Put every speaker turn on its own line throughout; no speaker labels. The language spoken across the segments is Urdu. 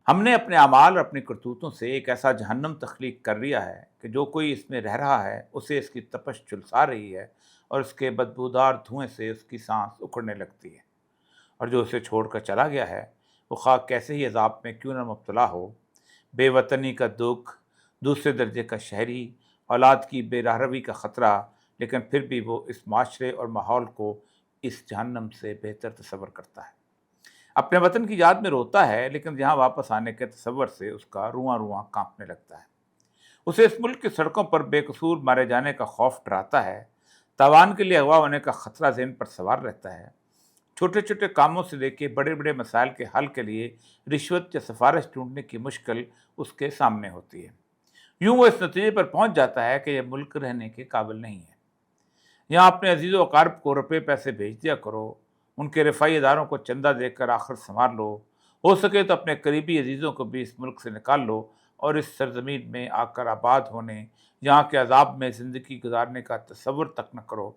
ہم نے اپنے اعمال اور اپنی کرتوتوں سے ایک ایسا جہنم تخلیق کر لیا ہے کہ جو کوئی اس میں رہ رہا ہے اسے اس کی تپش جھلسا رہی ہے، اور اس کے بدبودار دھوئیں سے اس کی سانس اکھڑنے لگتی ہے۔ اور جو اسے چھوڑ کر چلا گیا ہے، وہ خواہ کیسے ہی عذاب میں کیوں نہ مبتلا ہو، بے وطنی کا دکھ، دوسرے درجے کا شہری، اولاد کی بے راہروی کا خطرہ، لیکن پھر بھی وہ اس معاشرے اور ماحول کو اس جہنم سے بہتر تصور کرتا ہے۔ اپنے وطن کی یاد میں روتا ہے، لیکن یہاں واپس آنے کے تصور سے اس کا رواں رواں کانپنے لگتا ہے۔ اسے اس ملک کی سڑکوں پر بے قصور مارے جانے کا خوف ڈراتا ہے، تاوان کے لیے اغوا ہونے کا خطرہ ذہن پر سوار رہتا ہے، چھوٹے چھوٹے کاموں سے لے کے بڑے بڑے مسائل کے حل کے لیے رشوت یا سفارش ڈھونڈنے کی مشکل اس کے سامنے ہوتی ہے۔ یوں وہ اس نتیجے پر پہنچ جاتا ہے کہ یہ ملک رہنے کے قابل نہیں ہے۔ یہاں اپنے عزیز و اقارب کو روپے پیسے بھیج دیا کرو، ان کے رفائی اداروں کو چندہ دے کر آخر سنوار لو، ہو سکے تو اپنے قریبی عزیزوں کو بھی اس ملک سے نکال لو اور اس سرزمین میں آ کر آباد ہونے، یہاں کے عذاب میں زندگی گزارنے کا تصور تک نہ کرو۔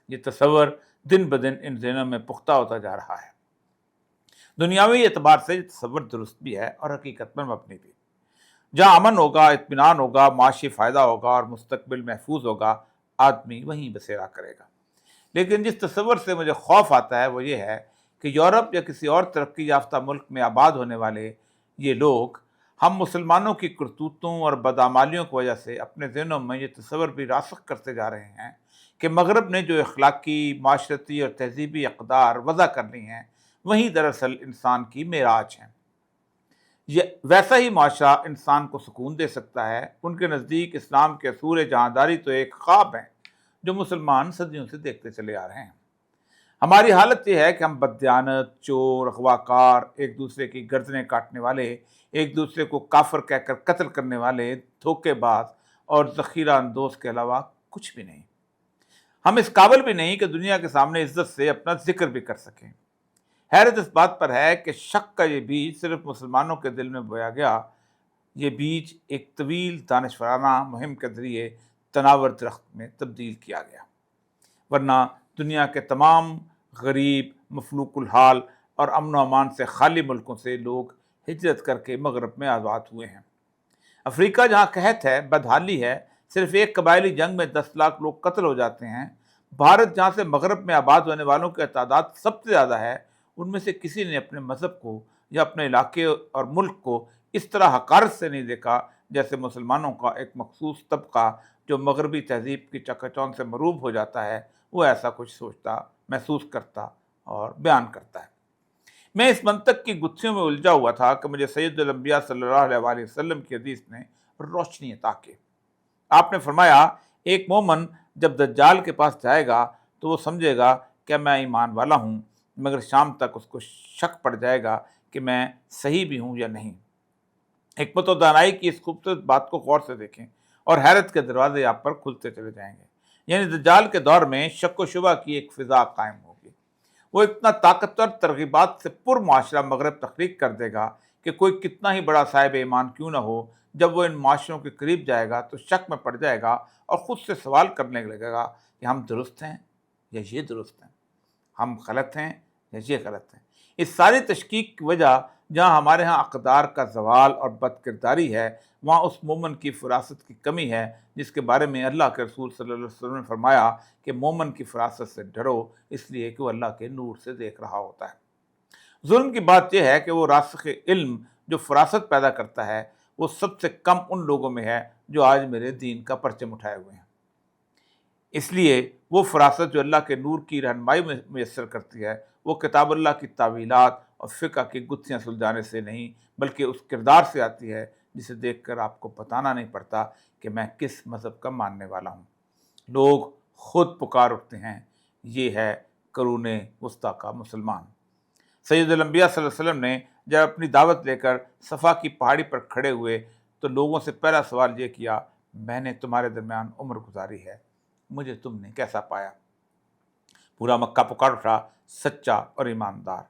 یہ تصور دن بدن ان ذہنوں میں پختہ ہوتا جا رہا ہے۔ دنیاوی اعتبار سے یہ تصور درست بھی ہے اور حقیقت میں مبنی بھی۔ جہاں امن ہوگا، اطمینان ہوگا، معاشی فائدہ ہوگا اور مستقبل محفوظ ہوگا، آدمی وہیں بسیرا کرے گا۔ لیکن جس تصور سے مجھے خوف آتا ہے وہ یہ ہے کہ یورپ یا کسی اور ترقی یافتہ ملک میں آباد ہونے والے یہ لوگ ہم مسلمانوں کی کرتوتوں اور بدعمالیوں کی وجہ سے اپنے ذہنوں میں یہ تصور بھی راسخ کرتے جا رہے ہیں کہ مغرب نے جو اخلاقی، معاشرتی اور تہذیبی اقدار وضع کر لی ہیں وہیں دراصل انسان کی معراج ہیں۔ یہ ویسا ہی معاشرہ انسان کو سکون دے سکتا ہے۔ ان کے نزدیک اسلام کے اصول جہانداری تو ایک خواب ہے جو مسلمان صدیوں سے دیکھتے چلے آ رہے ہیں۔ ہماری حالت یہ ہے کہ ہم بددیانت، چور، اغواکار، ایک دوسرے کی گردنیں کاٹنے والے، ایک دوسرے کو کافر کہہ کر قتل کرنے والے، دھوکے باز اور ذخیرہ اندوز کے علاوہ کچھ بھی نہیں۔ ہم اس قابل بھی نہیں کہ دنیا کے سامنے عزت سے اپنا ذکر بھی کر سکیں۔ حیرت اس بات پر ہے کہ شک کا یہ بیج صرف مسلمانوں کے دل میں بویا گیا۔ یہ بیج ایک طویل دانشورانہ مہم کے ذریعے تناور درخت میں تبدیل کیا گیا، ورنہ دنیا کے تمام غریب، مفلوق الحال اور امن و امان سے خالی ملکوں سے لوگ ہجرت کر کے مغرب میں آباد ہوئے ہیں۔ افریقہ جہاں قحط ہے، بدحالی ہے، صرف ایک قبائلی جنگ میں 10 لاکھ لوگ قتل ہو جاتے ہیں، بھارت جہاں سے مغرب میں آباد ہونے والوں کی تعداد سب سے زیادہ ہے، ان میں سے کسی نے اپنے مذہب کو یا اپنے علاقے اور ملک کو اس طرح حقارت سے نہیں دیکھا جیسے مسلمانوں کا ایک مخصوص طبقہ جو مغربی تہذیب کی چکاچوند سے مروب ہو جاتا ہے، وہ ایسا کچھ سوچتا، محسوس کرتا اور بیان کرتا ہے۔ میں اس منطق کی گتھیوں میں الجھا ہوا تھا کہ مجھے سید الانبیاء صلی اللہ علیہ وآلہ وسلم کی حدیث نے روشنی عطا کی۔ آپ نے فرمایا، ایک مومن جب دجال کے پاس جائے گا تو وہ سمجھے گا کہ میں ایمان والا ہوں، مگر شام تک اس کو شک پڑ جائے گا کہ میں صحیح بھی ہوں یا نہیں۔ حکمت و دانائی کی اس خوبصورت بات کو غور سے دیکھیں اور حیرت کے دروازے آپ پر کھلتے چلے جائیں گے۔ یعنی دجال کے دور میں شک و شبہ کی ایک فضا قائم ہوگی۔ وہ اتنا طاقتور ترغیبات سے پر معاشرہ مغرب تخلیق کر دے گا کہ کوئی کتنا ہی بڑا صاحب ایمان کیوں نہ ہو، جب وہ ان معاشروں کے قریب جائے گا تو شک میں پڑ جائے گا اور خود سے سوال کرنے لگے گا کہ ہم درست ہیں یا یہ درست ہیں، ہم غلط ہیں یا یہ غلط ہیں۔ اس ساری تشکیک کی وجہ جہاں ہمارے ہاں اقدار کا زوال اور بد کرداری ہے، وہاں اس مومن کی فراست کی کمی ہے جس کے بارے میں اللہ کے رسول صلی اللہ علیہ وسلم نے فرمایا کہ مومن کی فراست سے ڈرو، اس لیے کہ وہ اللہ کے نور سے دیکھ رہا ہوتا ہے۔ ظلم کی بات یہ ہے کہ وہ راسخ علم جو فراست پیدا کرتا ہے وہ سب سے کم ان لوگوں میں ہے جو آج میرے دین کا پرچم اٹھائے ہوئے ہیں۔ اس لیے وہ فراست جو اللہ کے نور کی رہنمائی میں میسر کرتی ہے، وہ کتاب اللہ کی تعویلات اور فقہ کی گتھیاں سلجھانے سے نہیں بلکہ اس کردار سے آتی ہے جسے دیکھ کر آپ کو بتانا نہیں پڑتا کہ میں کس مذہب کا ماننے والا ہوں۔ لوگ خود پکار اٹھتے ہیں، یہ ہے قرون وسطیٰ کا مسلمان۔ سید الانبیاء صلی اللہ علیہ وسلم نے جب اپنی دعوت لے کر صفا کی پہاڑی پر کھڑے ہوئے تو لوگوں سے پہلا سوال یہ کیا، میں نے تمہارے درمیان عمر گزاری ہے، مجھے تم نے کیسا پایا؟ پورا مکہ پکار اٹھا، سچا اور ایماندار۔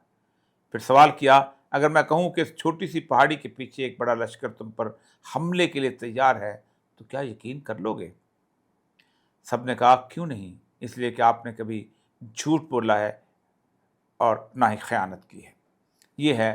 پھر سوال کیا، اگر میں کہوں کہ اس چھوٹی سی پہاڑی کے پیچھے ایک بڑا لشکر تم پر حملے کے لیے تیار ہے تو کیا یقین کر لو گے؟ سب نے کہا کیوں نہیں، اس لیے کہ آپ نے کبھی جھوٹ بولا ہے اور نہ ہی خیانت کی ہے۔ یہ ہے